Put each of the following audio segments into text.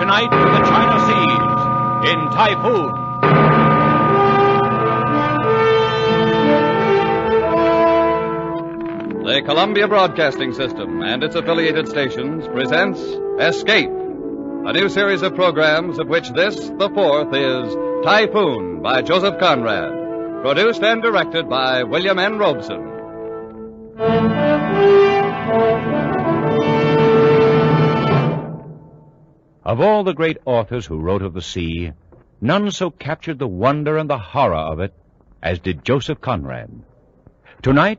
tonight to the China Seas in Typhoon. The Columbia Broadcasting System and its affiliated stations presents Escape, a new series of programs of which this, the fourth, is Typhoon by Joseph Conrad, produced and directed by William N. Robeson. Of all the great authors who wrote of the sea, none so captured the wonder and the horror of it as did Joseph Conrad. Tonight,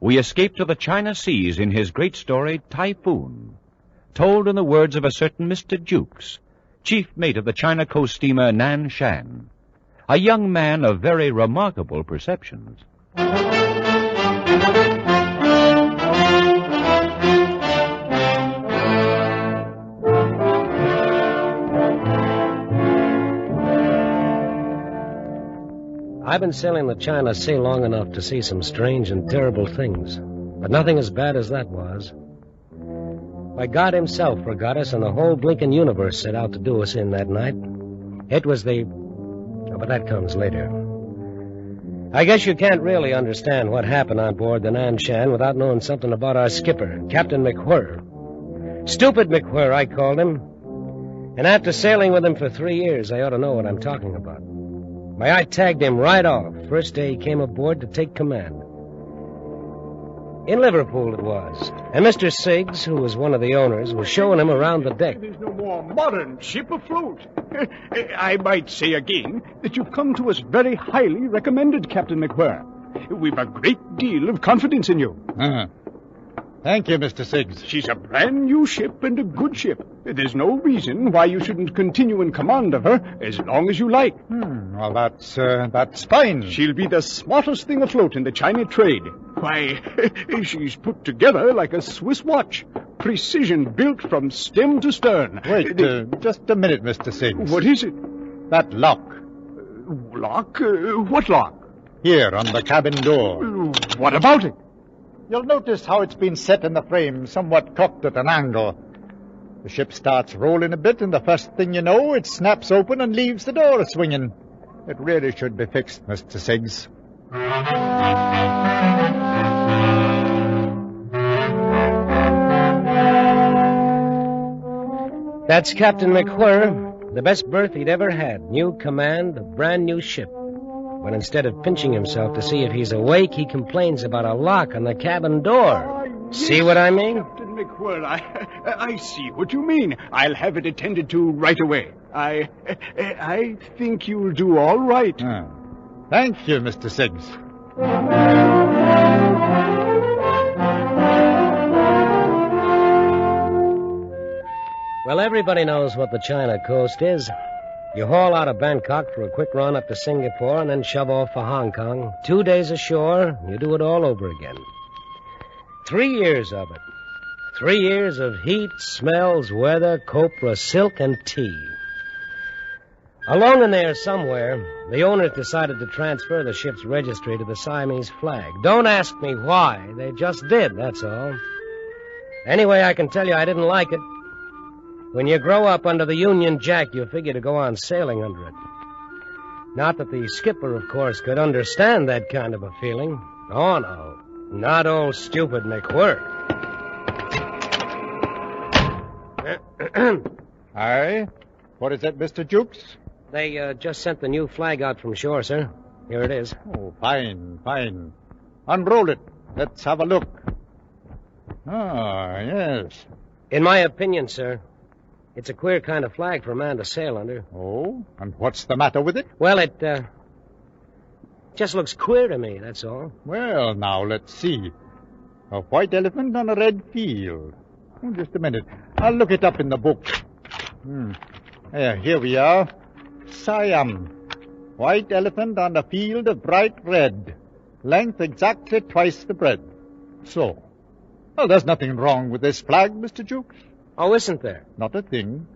we escape to the China Seas in his great story, Typhoon, told in the words of a certain Mr. Jukes, chief mate of the China coast steamer Nan Shan, a young man of very remarkable perceptions. I've been sailing the China Sea long enough to see some strange and terrible things, but nothing as bad as that was. Why, God himself forgot us, and the whole blinking universe set out to do us in that night. It was but that comes later. I guess you can't really understand what happened on board the Nan Shan without knowing something about our skipper, Captain McWhirr. Stupid McWhirr, I called him. And after sailing with him for 3 years, I ought to know what I'm talking about. Why, I tagged him right off, first day he came aboard to take command. In Liverpool it was. And Mr. Siggs, who was one of the owners, was showing him around the deck. There's no more modern ship afloat. I might say again that you've come to us very highly recommended, Captain McWhirr. We've a great deal of confidence in you. Thank you, Mr. Siggs. She's a brand new ship and a good ship. There's no reason why you shouldn't continue in command of her as long as you like. Well, that's fine. She'll be the smartest thing afloat in the China trade. Why, she's put together like a Swiss watch. Precision built from stem to stern. Wait, just a minute, Mr. Siggs. What is it? That lock. Lock? What lock? Here, on the cabin door. What about it? You'll notice how it's been set in the frame, somewhat cocked at an angle. The ship starts rolling a bit, and the first thing you know, it snaps open and leaves the door swinging. It really should be fixed, Mr. Siggs. That's Captain McWhirr, the best berth he'd ever had. New command, a brand new ship. But instead of pinching himself to see if he's awake, he complains about a lock on the cabin door. See what I mean? Captain McWhirr, I see what you mean. I'll have it attended to right away. I think you'll do all right. Thank you, Mr. Siggs. Well, everybody knows what the China coast is. You haul out of Bangkok for a quick run up to Singapore and then shove off for Hong Kong. 2 days ashore, you do it all over again. 3 years of it. 3 years of heat, smells, weather, copra, silk, and tea. Along in there somewhere, the owners decided to transfer the ship's registry to the Siamese flag. Don't ask me why. They just did, that's all. Anyway, I can tell you I didn't like it. When you grow up under the Union Jack, you figure to go on sailing under it. Not that the skipper, of course, could understand that kind of a feeling. Oh, no. Not old stupid McWhirr. Aye? What is that, Mr. Jukes? They just sent the new flag out from shore, sir. Here it is. Oh, fine, fine. Unroll it. Let's have a look. Ah, yes. In my opinion, sir, it's a queer kind of flag for a man to sail under. Oh? And what's the matter with it? Well, it just looks queer to me, that's all. Well, now, let's see. A white elephant on a red field. Oh, just a minute. I'll look it up in the book. Here we are. Siam. White elephant on a field of bright red. Length exactly twice the breadth. So. Well, there's nothing wrong with this flag, Mr. Jukes. Oh, isn't there? Not a thing.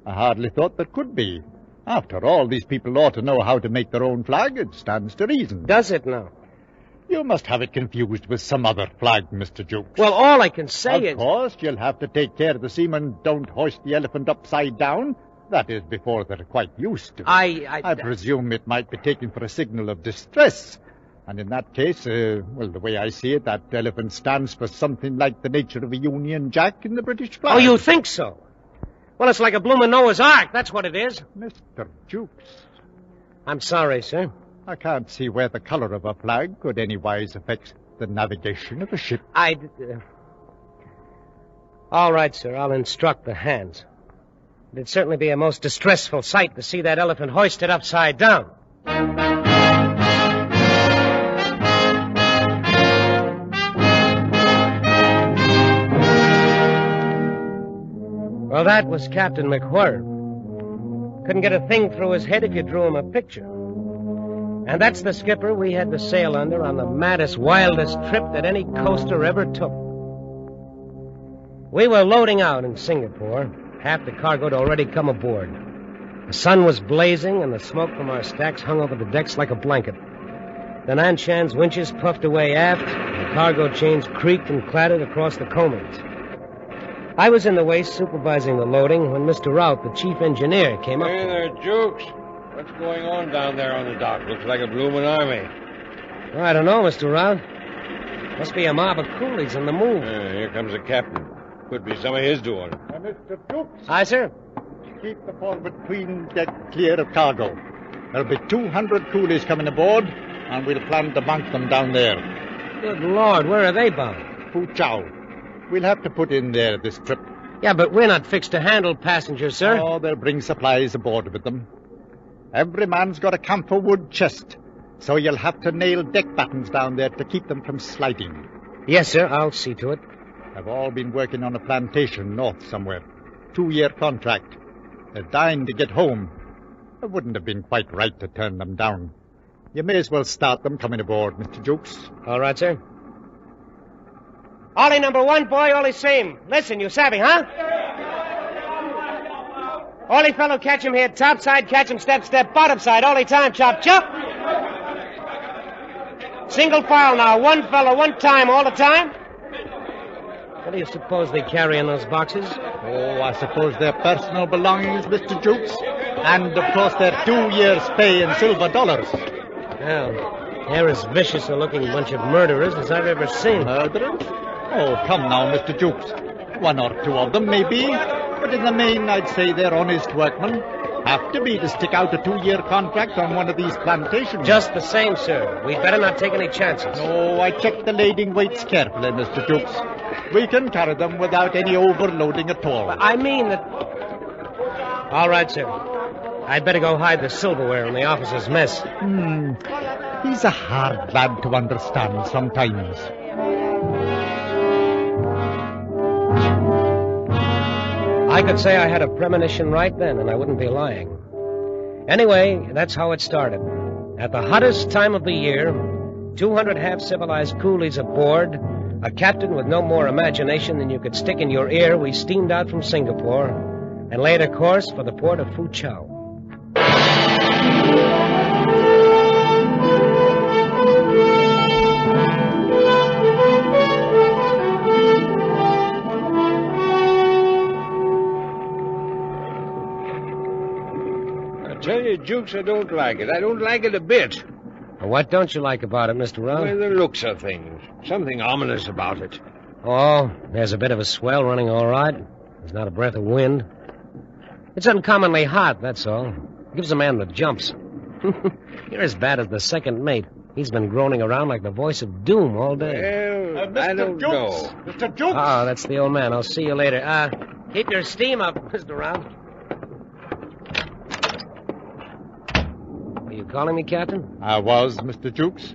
I hardly thought there could be. After all, these people ought to know how to make their own flag. It stands to reason. Does it now? You must have it confused with some other flag, Mr. Jukes. Well, all I can say is... Of course, you'll have to take care the seamen don't hoist the elephant upside down That is, before they're quite used to it. I presume it might be taken for a signal of distress. And in that case, the way I see it, that elephant stands for something like the nature of a Union Jack in the British flag. Oh, you think so? Well, it's like a bloomin' Noah's Ark, that's what it is. Mr. Jukes, I'm sorry, sir. I can't see where the color of a flag could anywise affect the navigation of a ship. All right, sir, I'll instruct the hands. It'd certainly be a most distressful sight to see that elephant hoisted upside down. Well, that was Captain McWhirr. Couldn't get a thing through his head if you drew him a picture. And that's the skipper we had to sail under on the maddest, wildest trip that any coaster ever took. We were loading out in Singapore. Half the cargo had already come aboard. The sun was blazing, and the smoke from our stacks hung over the decks like a blanket. The Nanshan's winches puffed away aft, and the cargo chains creaked and clattered across the coamings. I was in the waist supervising the loading when Mr. Rout, the chief engineer, came up. Hey there, Jukes. What's going on down there on the dock? Looks like a bloomin' army. Oh, I don't know, Mr. Rout. Must be a mob of coolies on the move. Here comes the captain. Could be some of his doing. Mr. Jukes, Aye, sir? keep the forward tween deck clear of cargo. There'll be 200 coolies coming aboard, and we'll plan to bank them down there. Good Lord, where are they bound? Fu Chao. We'll have to put in there this trip. Yeah, but we're not fixed to handle passengers, sir. Oh, they'll bring supplies aboard with them. Every man's got a camphor wood chest, so you'll have to nail deck battens down there to keep them from sliding. Yes, sir, I'll see to it. They've all been working on a plantation north somewhere. 2-year contract. They're dying to get home. It wouldn't have been quite right to turn them down. You may as well start them coming aboard, Mr. Jukes. All right, sir. Ollie number 1, boy, Ollie same. Listen, you savvy, huh? Ollie fellow, catch him here. Top side, catch him step, step. Bottom side, Ollie time, chop, chop. Single file now. One fellow, one time, all the time. What do you suppose they carry in those boxes? Oh, I suppose they're personal belongings, Mr. Jukes. And, of course, they're 2 years' pay in silver dollars. Well, they're as vicious a looking bunch of murderers as I've ever seen. Murderers? Oh, come now, Mr. Jukes. 1 or 2 of them, maybe. But in the main, I'd say they're honest workmen. Have to be to stick out a 2-year contract on one of these plantations. Just the same, sir. We'd better not take any chances. No, I checked the lading weights carefully, Mr. Jukes. We can carry them without any overloading at all. I mean that... All right, sir. I'd better go hide the silverware in the officer's mess. He's a hard lad to understand sometimes. I could say I had a premonition right then, and I wouldn't be lying. Anyway, that's how it started. At the hottest time of the year, 200 half-civilized coolies aboard, a captain with no more imagination than you could stick in your ear, we steamed out from Singapore and laid a course for the port of Fu Chao. I tell you, Jukes, I don't like it. I don't like it a bit. What don't you like about it, Mr. Rowan? Well, the looks of things. Something ominous about it. Oh, there's a bit of a swell running all right. There's not a breath of wind. It's uncommonly hot, that's all. Gives a man the jumps. You're as bad as the second mate. He's been groaning around like the voice of doom all day. Well, I don't know. Mr. Jukes! Oh, that's the old man. I'll see you later. Keep your steam up, Mr. Rowan. Are you calling me, Captain? I was, Mr. Jukes.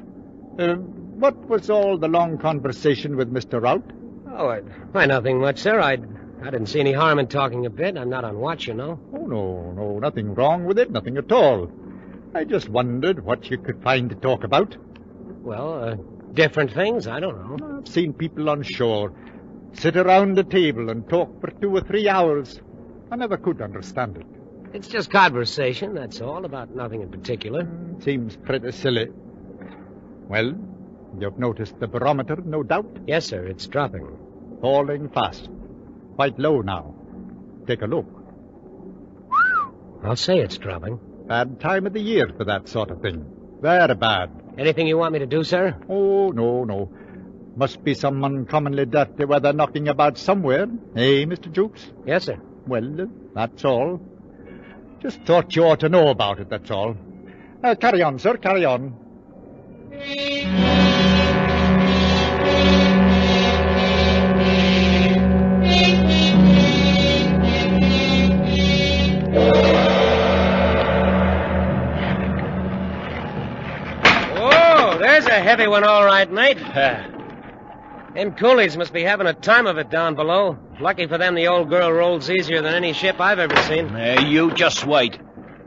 What was all the long conversation with Mr. Rout? Oh, why, nothing much, sir. I didn't see any harm in talking a bit. I'm not on watch, you know. Oh, no, nothing wrong with it, nothing at all. I just wondered what you could find to talk about. Well, different things. I don't know. I've seen people on shore sit around a table and talk for 2 or 3 hours. I never could understand it. It's just conversation, that's all, about nothing in particular. Seems pretty silly. Well, you've noticed the barometer, no doubt? Yes, sir, it's dropping. Falling fast. Quite low now. Take a look. I'll say it's dropping. Bad time of the year for that sort of thing. Very bad. Anything you want me to do, sir? Oh, no. Must be some uncommonly dirty weather knocking about somewhere. Eh, Mr. Jukes? Yes, sir. Well, that's all. Just thought you ought to know about it, that's all. Carry on, sir, carry on. Whoa, there's a heavy one, all right, mate. Them coolies must be having a time of it down below. Lucky for them, the old girl rolls easier than any ship I've ever seen. You just wait.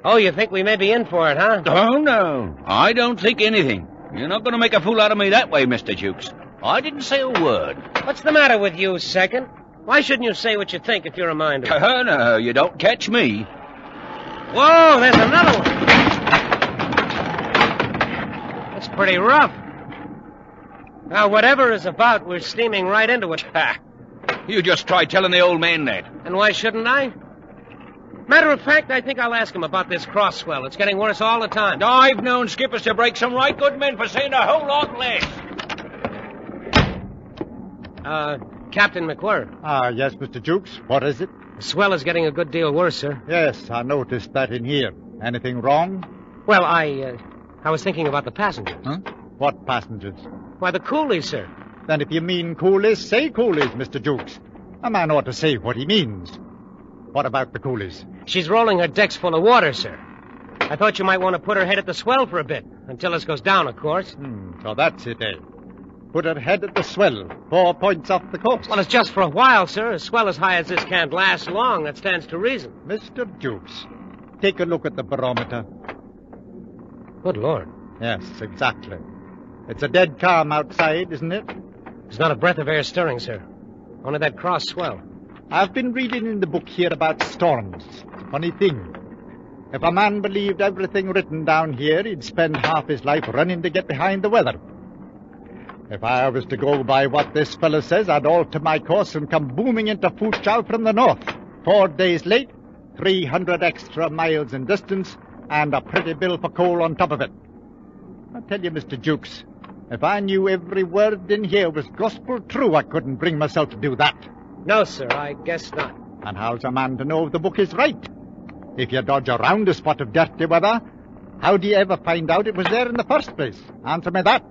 Oh, you think we may be in for it, huh? Oh, no. I don't think anything. You're not going to make a fool out of me that way, Mr. Jukes. I didn't say a word. What's the matter with you, Second? Why shouldn't you say what you think if you're a mind to? No, you don't catch me. Whoa, there's another one. That's pretty rough. Now, whatever is about, we're steaming right into it. Ha! You just try telling the old man that. And why shouldn't I? Matter of fact, I think I'll ask him about this cross swell. It's getting worse all the time. I've known skippers to break some right good men for saying a whole lot less. Captain McWhirr. Yes, Mr. Jukes. What is it? The swell is getting a good deal worse, sir. Yes, I noticed that in here. Anything wrong? Well, I was thinking about the passengers. Huh? What passengers? Why, the coolies, sir. Then if you mean coolies, say coolies, Mr. Jukes. A man ought to say what he means. What about the coolies? She's rolling her decks full of water, sir. I thought you might want to put her head at the swell for a bit, until this goes down, of course. So that's it, eh? Put her head at the swell, 4 points off the coast. Well, it's just for a while, sir. A swell as high as this can't last long. That stands to reason. Mr. Jukes, take a look at the barometer. Good Lord. Yes, exactly. It's a dead calm outside, isn't it? There's not a breath of air stirring, sir. Only that cross swell. I've been reading in the book here about storms. Funny thing. If a man believed everything written down here, he'd spend half his life running to get behind the weather. If I was to go by what this fellow says, I'd alter my course and come booming into Foochow from the north. 4 days late, 300 extra miles in distance, and a pretty bill for coal on top of it. I tell you, Mr. Jukes, if I knew every word in here was gospel true, I couldn't bring myself to do that. No, sir, I guess not. And how's a man to know if the book is right? If you dodge around a spot of dirty weather, how do you ever find out it was there in the first place? Answer me that.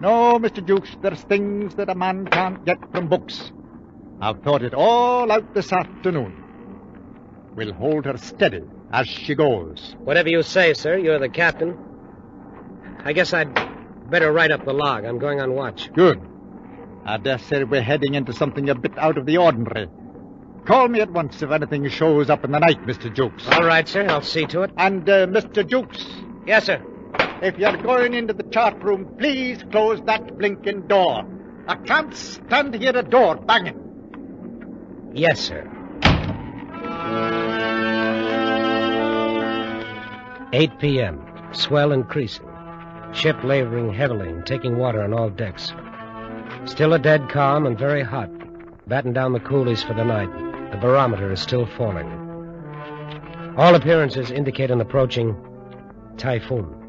No, Mr. Jukes, there's things that a man can't get from books. I've thought it all out this afternoon. We'll hold her steady as she goes. Whatever you say, sir. You're the captain. I guess I'd better write up the log. I'm going on watch. Good. I dare say we're heading into something a bit out of the ordinary. Call me at once if anything shows up in the night, Mr. Jukes. All right, sir. I'll see to it. And, Mr. Jukes. Yes, sir. If you're going into the chart room, please close that blinking door. I can't stand here at door banging. Yes, sir. 8 p.m. Swell increasing. Ship laboring heavily and taking water on all decks. Still a dead calm and very hot. Batten down the coolies for the night. The barometer is still falling. All appearances indicate an approaching typhoon.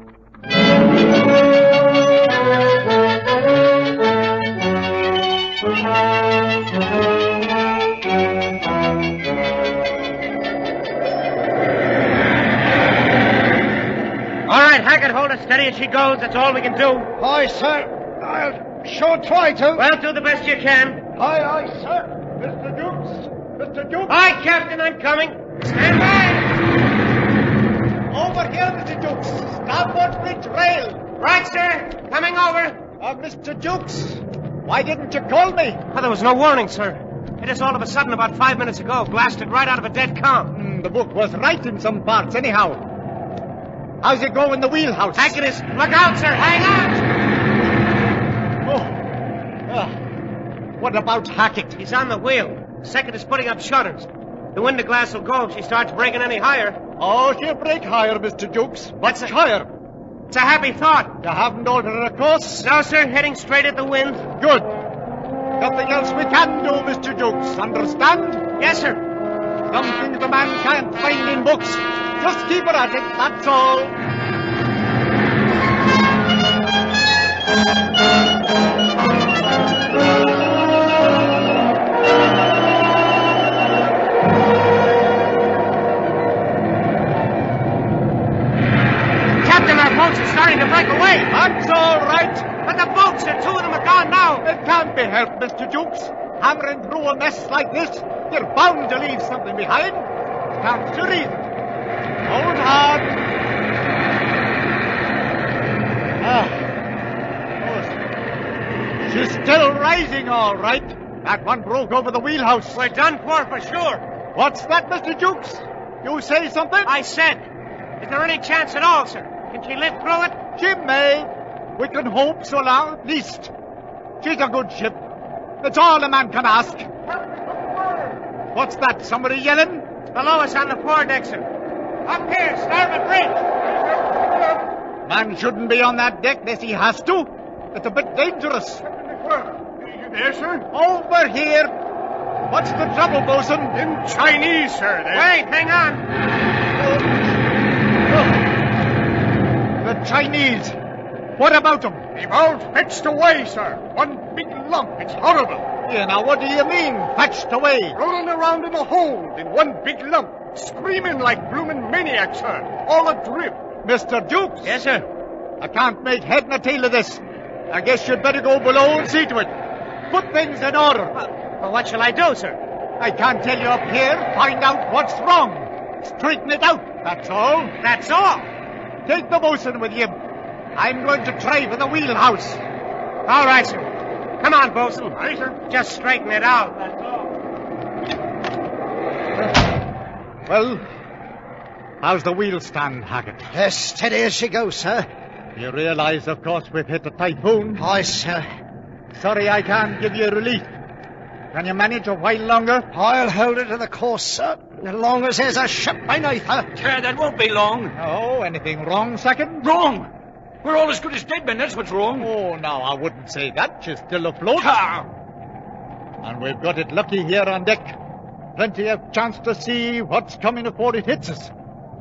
All right, Hackett, hold her steady as she goes. That's all we can do. Aye, sir. I'll sure try to. Well, do the best you can. Aye, sir. Mr. Jukes. Mr. Jukes. Aye, Captain, I'm coming. Stand by. Over here, Mr. Jukes. Starboard bridge rail. Right, sir. Coming over. Mr. Jukes, why didn't you call me? Oh, there was no warning, sir. Hit us all of a sudden about 5 minutes ago. Blasted right out of a dead calm. The book was right in some parts, anyhow. How's it go in the wheelhouse? Hackett is... Look out, sir. Hang on. Oh. What about Hackett? He's on the wheel. Second is putting up shutters. The window glass will go if she starts breaking any higher. Oh, she'll break higher, Mr. Jukes. Much higher. It's a happy thought. You haven't altered her course? No, sir. Heading straight at the wind. Good. Nothing else we can do, Mr. Jukes. Understand? Yes, sir. Some things a man can't find in books. Just keep it at it, that's all. Captain, our boats are starting to break away. That's all right. But the boats, the two of them are gone now. It can't be helped, Mr. Jukes. Hammering through a mess like this, you're bound to leave something behind. Stands to reason. Hold hard. She's still rising, all right. That one broke over the wheelhouse. We're done for sure. What's that, Mr. Jukes? You say something? I said, is there any chance at all, sir? Can she live through it? She may. We can hope so long, at least. She's a good ship. It's all a man can ask. What's that? Somebody yelling? Below us on the foredeck, sir. Up here, starboard bridge. Man shouldn't be on that deck unless he has to. It's a bit dangerous. You there, sir? Over here. What's the trouble, bosun? Them Chinese, sir. Wait, hang on. The Chinese. What about them? They've all fetched away, sir. One big lump. It's horrible. Yeah, now what do you mean, fetched away? Rolling around in a hold in one big lump. Screaming like bloomin' maniacs, sir. All adrift. Mr. Jukes? Yes, sir. I can't make head nor tail of this. I guess you'd better go below and see to it. Put things in order. Well, what shall I do, sir? I can't tell you up here. Find out what's wrong. Straighten it out, that's all. That's all. Take the bosun with you. I'm going to try for the wheelhouse. All right, sir. Come on, bosun. Aye, sir. Just straighten it out, that's all. Well, how's the wheel stand, Hackett? As steady as she goes, sir. You realize, of course, we've hit a typhoon. Aye, sir. Sorry I can't give you relief. Can you manage a while longer? I'll hold her to the course, sir, as long as there's a ship beneath her. Yeah, that won't be long. Oh, anything wrong, second? Wrong. We're all as good as dead men, that's what's wrong. Oh, no, I wouldn't say that. She's still afloat. Ah. And we've got it lucky here on deck. Plenty of chance to see what's coming before it hits us.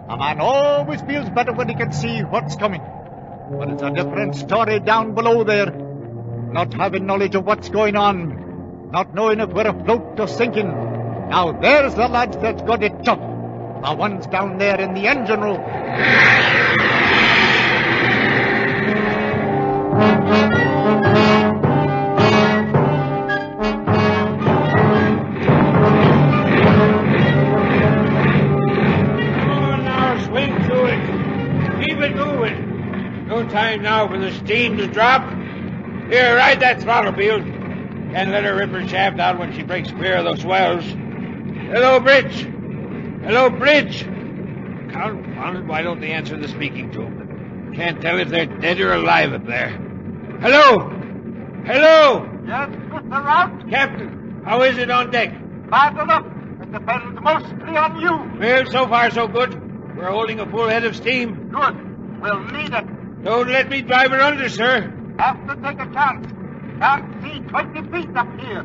A man always feels better when he can see what's coming. But it's a different story down below there. Not having knowledge of what's going on. Not knowing if we're afloat or sinking. Now there's the lads that's got it tough. The ones down there in the engine room. No time now for the steam to drop. Here, ride that throttle, Beale. Can't let her rip her shaft out when she breaks clear of those swells. Hello, Bridge. Hello, Bridge. Confounded, why don't they answer the speaking tube? Can't tell if they're dead or alive up there. Hello. Hello. Yes, Mr. Rout? Captain, how is it on deck? Bad enough. It depends mostly on you. Well, so far so good. We're holding a full head of steam. Good. We'll need it. Don't let me drive her under, sir. Have to take a chance. Can't see 20 feet up here.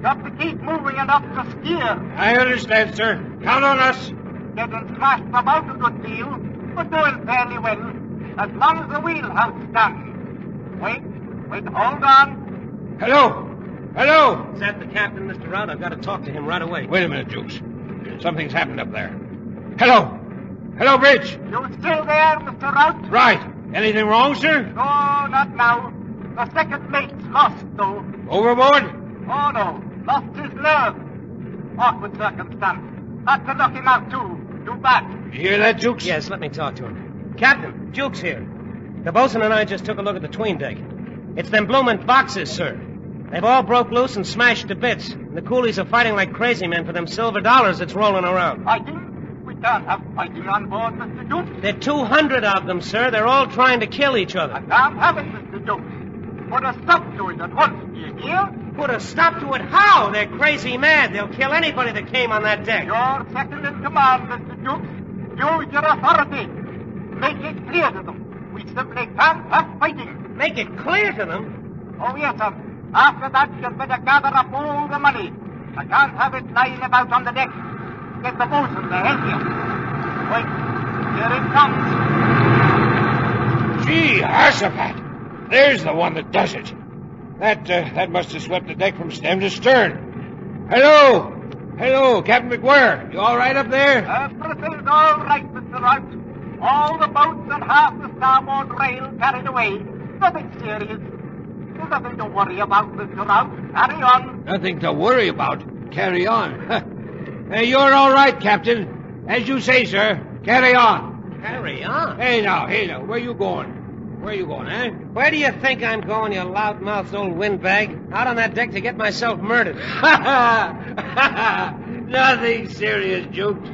Got to keep moving enough to steer. I understand, sir. Count on us. Getting smashed about a good deal, but doing fairly well. As long as the wheelhouse stands. Wait, hold on. Hello. Hello. Is that the captain, Mr. Rout? I've got to talk to him right away. Wait a minute, Jukes. Something's happened up there. Hello. Hello, Bridge. You still there, Mr. Rout? Right. Anything wrong, sir? No, not now. The second mate's lost, though. Overboard? Oh, no. Lost his nerve. Awkward circumstance. Had to knock him out, too. Too bad. You hear that, Jukes? Yes, let me talk to him. Captain, Jukes here. The bosun and I just took a look at the 'tween deck. It's them bloomin' boxes, sir. They've all broke loose and smashed to bits. And the coolies are fighting like crazy men for them silver dollars that's rolling around. Fighting? We can't have fighting on board, Mr. Jukes. There are 200 of them, sir. They're all trying to kill each other. I can't have it, Mr. Jukes. Put a stop to it at once, do you hear? Put a stop to it? How? They're crazy mad. They'll kill anybody that came on that deck. You're second in command, Mr. Jukes. Use your authority. Make it clear to them. We simply can't have fighting. Make it clear to them? Oh, yes, sir. After that, you'd better gather up all the money. I can't have it lying about on the deck. get the bosun to help you. Wait, here it comes. Gee, Arsapat! There's the one that does it. That must have swept the deck from stem to stern. Hello! Hello, Captain McWhirr. You all right up there? Everything's all right, Mr. Rout. All the boats and half the starboard rail carried away. Nothing serious. There's nothing to worry about, Mr. Rout. Carry on. Nothing to worry about. Carry on. Hey, you're all right, Captain. As you say, sir. Carry on. Carry on? Hey, now. Where you going? Where you going, eh? Where do you think I'm going, you loud-mouthed old windbag? Out on that deck to get myself murdered. Nothing serious, Jukes.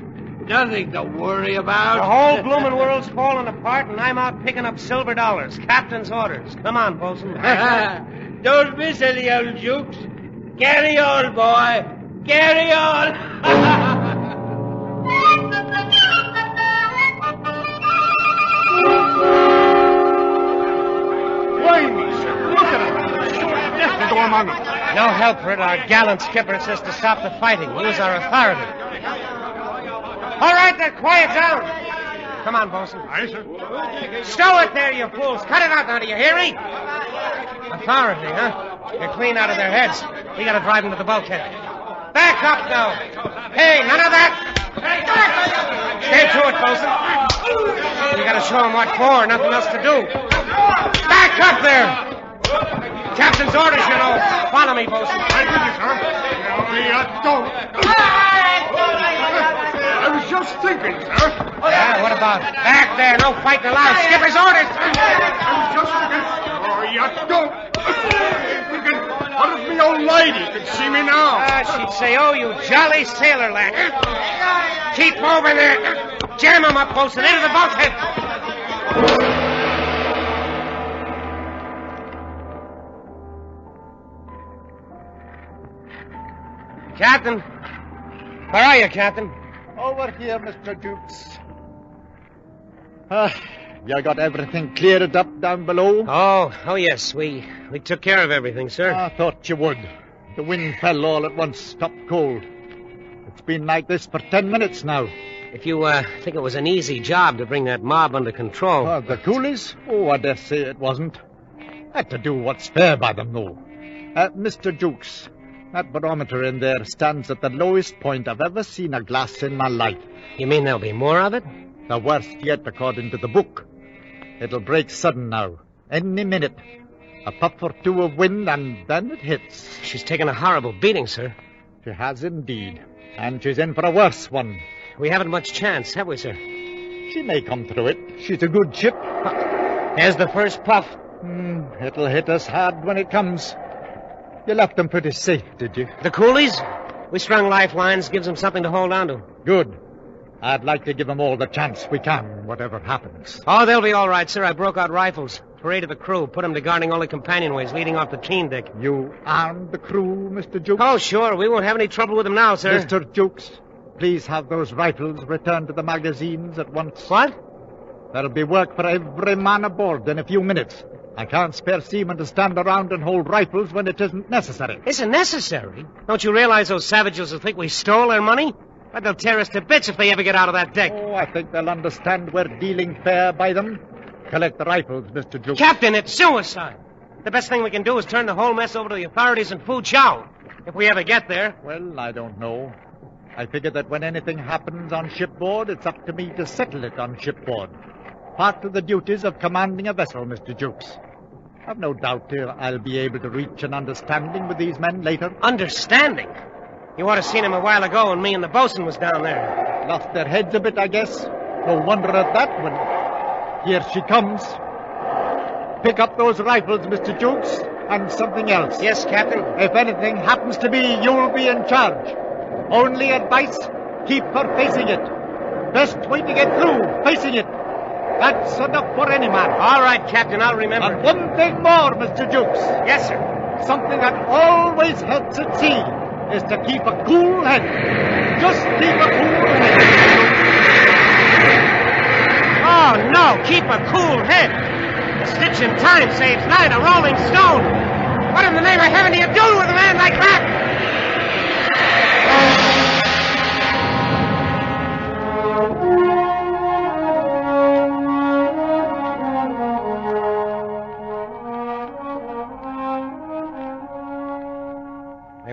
Nothing to worry about. The whole blooming world's falling apart, and I'm out picking up silver dollars. Captain's orders. Come on, Bosun. Don't miss any, old Jukes. Carry on, boy. Carry on. No help for it. Our gallant skipper says to stop the fighting. Use our authority. All right, then, quiet down. Come on, Bosun. Aye, sir. Stow it there, you fools. Cut it out now, do you hear me? Authority, huh? You're clean out of their heads. We gotta drive them to the bulkhead. Back up now. Hey, none of that. Stay to it, Bosun. We gotta show them what for. Nothing else to do. Back up there. Captain's orders, you know. Follow me, Bosun. I did it, sir. Don't. I was just thinking, sir. Yeah, what about it? Back there. No fighting allowed. Skipper's orders. I was just thinking. Don't. Thinking, what if the old lady could see me now? She'd say, oh, you jolly sailor lad. Keep moving there. Jam him up, Bosun. Into the bulkhead. Captain. Where are you, Captain? Over here, Mr. Jukes. You got everything cleared up down below? Oh, yes. We took care of everything, sir. I thought you would. The wind fell all at once, stopped cold. It's been like this for 10 minutes now. If you think it was an easy job to bring that mob under control. The coolies? Oh, I dare say it wasn't. Had to do what's fair by them, though. Mr. Jukes, that barometer in there stands at the lowest point I've ever seen a glass in my life. You mean there'll be more of it? The worst yet, according to the book. It'll break sudden now. Any minute. A puff or two of wind, and then it hits. She's taken a horrible beating, sir. She has indeed. And she's in for a worse one. We haven't much chance, have we, sir? She may come through it. She's a good ship. There's the first puff. It'll hit us hard when it comes. You left them pretty safe, did you? The coolies? We strung lifelines, gives them something to hold on to. Good. I'd like to give them all the chance we can, whatever happens. Oh, they'll be all right, sir. I broke out rifles. Paraded the crew, put them to guarding all the companionways leading off the 'tween deck. You armed the crew, Mr. Jukes? Oh, sure. We won't have any trouble with them now, sir. Mr. Jukes, please have those rifles returned to the magazines at once. What? There'll be work for every man aboard in a few minutes. I can't spare seamen to stand around and hold rifles when it isn't necessary. Isn't necessary? Don't you realize those savages will think we stole their money? But they'll tear us to bits if they ever get out of that deck. Oh, I think they'll understand we're dealing fair by them. Collect the rifles, Mr. Jukes. Captain, it's suicide. The best thing we can do is turn the whole mess over to the authorities in Foochow. If we ever get there. Well, I don't know. I figure that when anything happens on shipboard, it's up to me to settle it on shipboard. Part of the duties of commanding a vessel, Mr. Jukes. I've no doubt I'll be able to reach an understanding with these men later. Understanding? You ought to seen him a while ago when me and the bosun was down there. Lost their heads a bit, I guess. No wonder at that when... Here she comes. Pick up those rifles, Mr. Jukes, and something else. Yes, Captain. If anything happens to me, you'll be in charge. Only advice, keep her facing it. Best way to get through, facing it. That's enough for any man. All right, Captain, I'll remember. And one thing more, Mr. Jukes. Yes, sir. Something that always helps at sea is to keep a cool head. Just keep a cool head. Oh, no, keep a cool head. A stitch in time saves 9 a rolling stone. What in the name of heaven do you do with a man like that?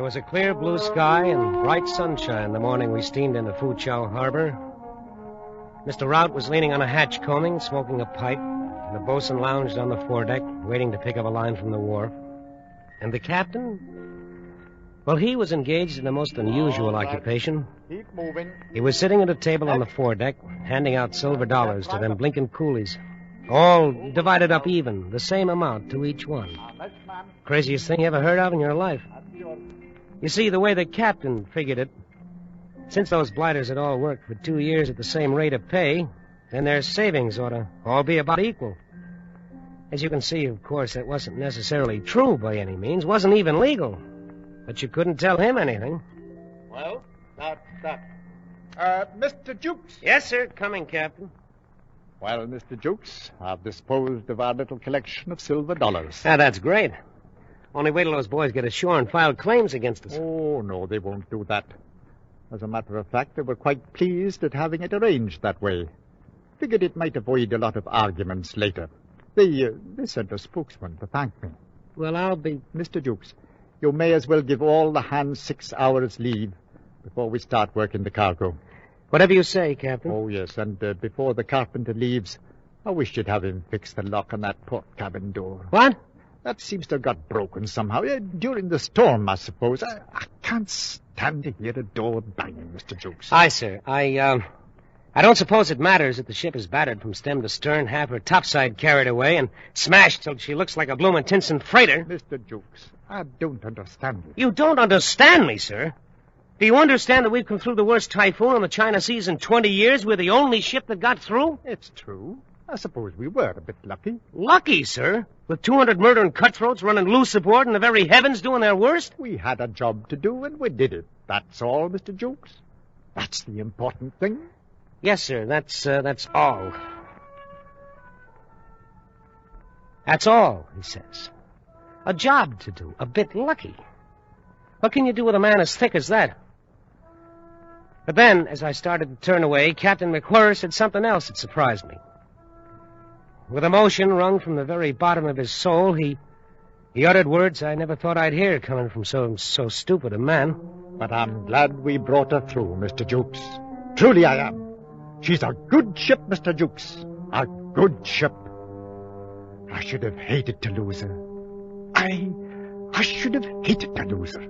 was a clear blue sky and bright sunshine the morning we steamed into Foochow Harbor. Mr. Rout was leaning on a hatch combing, smoking a pipe, and the bosun lounged on the foredeck, waiting to pick up a line from the wharf. And the captain? Well, he was engaged in a most unusual occupation. Keep moving. He was sitting at a table on the foredeck, handing out silver dollars to them blinking coolies. All divided up even, the same amount to each one. Craziest thing you ever heard of in your life. You see, the way the captain figured it, since those blighters had all worked for 2 years at the same rate of pay, then their savings ought to all be about equal. As you can see, of course, that wasn't necessarily true by any means, wasn't even legal. But you couldn't tell him anything. Well, that's that. Mr. Jukes. Yes, sir. Coming, Captain. Well, Mr. Jukes, I've disposed of our little collection of silver dollars. Ah, that's great. Only wait till those boys get ashore and file claims against us. Oh, no, they won't do that. As a matter of fact, they were quite pleased at having it arranged that way. Figured it might avoid a lot of arguments later. They sent a spokesman to thank me. Well, I'll be... Mr. Jukes, you may as well give all the hands 6 hours leave before we start working the cargo. Whatever you say, Captain. Oh, yes, and before the carpenter leaves, I wish you'd have him fix the lock on that port cabin door. What? That seems to have got broken somehow. During the storm, I suppose. I can't stand to hear a door banging, Mr. Jukes. Aye, sir. I don't suppose it matters that the ship is battered from stem to stern, half her topside carried away, and smashed till she looks like a bloomin' Tinson freighter. Mr. Jukes, I don't understand you. You don't understand me, sir? Do you understand that we've come through the worst typhoon on the China Seas in 20 years? We're the only ship that got through? It's true. I suppose we were a bit lucky. Lucky, sir? With 200 murdering cutthroats running loose aboard and the very heavens doing their worst? We had a job to do, and we did it. That's all, Mr. Jukes. That's the important thing. Yes, sir. That's all. That's all, he says. A job to do. A bit lucky. What can you do with a man as thick as that? But then, as I started to turn away, Captain McWhirr said something else that surprised me. With emotion wrung from the very bottom of his soul, he uttered words I never thought I'd hear coming from so stupid a man. But I'm glad we brought her through, Mr. Jukes. Truly I am. She's a good ship, Mr. Jukes. A good ship. I should have hated to lose her. I should have hated to lose her.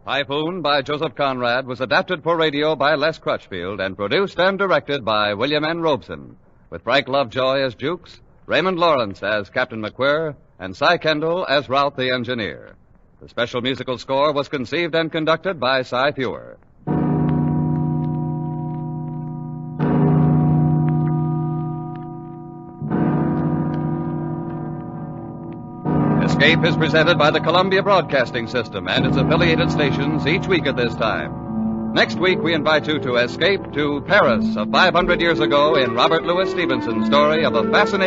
Typhoon by Joseph Conrad was adapted for radio by Les Crutchfield and produced and directed by William N. Robeson, with Frank Lovejoy as Jukes, Raymond Lawrence as Captain McWhirr, and Cy Kendall as Rout the engineer. The special musical score was conceived and conducted by Cy Fewer. Escape is presented by the Columbia Broadcasting System and its affiliated stations each week at this time. Next week, we invite you to escape to Paris of 500 years ago in Robert Louis Stevenson's story of a fascinating